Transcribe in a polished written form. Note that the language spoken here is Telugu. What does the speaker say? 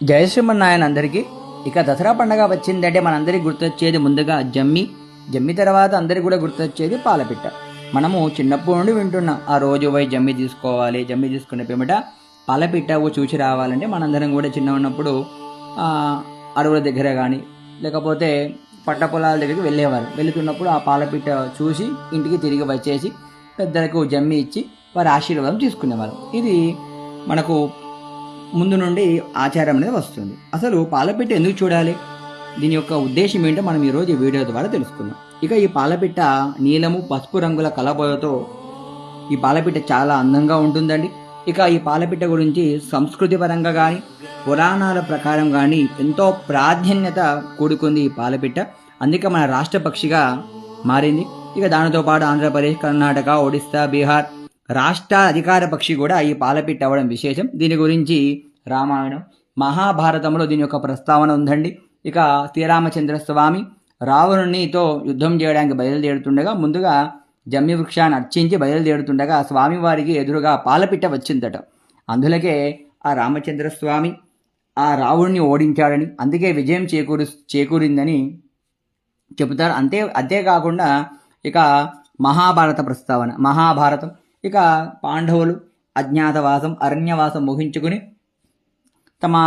జయ శ్రీమన్నారాయణ అందరికీ. ఇక దసరా పండగ వచ్చిందంటే మనందరికీ గుర్తొచ్చేది ముందుగా జమ్మి తర్వాత అందరికి కూడా గుర్తొచ్చేది పాలపిట్ట. మనము చిన్నప్పటి నుండి వింటున్నాం, ఆ రోజు పోయి జమ్మి తీసుకోవాలి, జమ్మి తీసుకునే పిమ్మట పాలపిట్ట చూసి రావాలంటే మనందరం కూడా చిన్న ఉన్నప్పుడు అడవుల దగ్గర కానీ లేకపోతే పంట పొలాల దగ్గరికి వెళ్ళేవారు. వెళుతున్నప్పుడు ఆ పాలపిట్ట చూసి ఇంటికి తిరిగి వచ్చేసి పెద్దలకు జమ్మి ఇచ్చి వారి ఆశీర్వాదం తీసుకునేవారు. ఇది మనకు ముందు నుండి ఆచారం అనేది వస్తుంది. అసలు పాలపిట్ట ఎందుకు చూడాలి, దీని యొక్క ఉద్దేశం ఏంటో మనం ఈరోజు ఈ వీడియో ద్వారా తెలుసుకుందాం. ఇక ఈ పాలపిట్ట నీలము పసుపు రంగుల కలబోయతో ఈ పాలపిట్ట చాలా అందంగా ఉంటుందండి. ఇక ఈ పాలపిట్ట గురించి సంస్కృతి పరంగా కానీ పురాణాల ప్రకారం కానీ ఎంతో ప్రాధాన్యత కూడుకుంది ఈ పాలపిట్ట. అందుకే మన రాష్ట్ర పక్షిగా మారింది. ఇక దానితో పాటు ఆంధ్రప్రదేశ్, కర్ణాటక, ఒడిస్సా, బీహార్ రాష్ట్ర అధికార పక్షి కూడా ఈ పాలపిట్ట అవ్వడం విశేషం. దీని గురించి రామాయణం, మహాభారతంలో దీని యొక్క ప్రస్తావన ఉందండి. ఇక శ్రీరామచంద్ర స్వామి రావణునితో యుద్ధం చేయడానికి బయలుదేరుతుండగా ముందుగా జమ్మి వృక్షాన్ని అర్చించి బయలుదేరుతుండగా స్వామివారికి ఎదురుగా పాలపిట్ట వచ్చిందట. అందులకే ఆ రామచంద్ర స్వామి ఆ రావణుని ఓడించాడని, అందుకే విజయం చేకూరిందని చెబుతారు. అంతేకాకుండా ఇక మహాభారత ప్రస్తావన, మహాభారతం ఇక పాండవులు అజ్ఞాతవాసం అరణ్యవాసం ముగించుకుని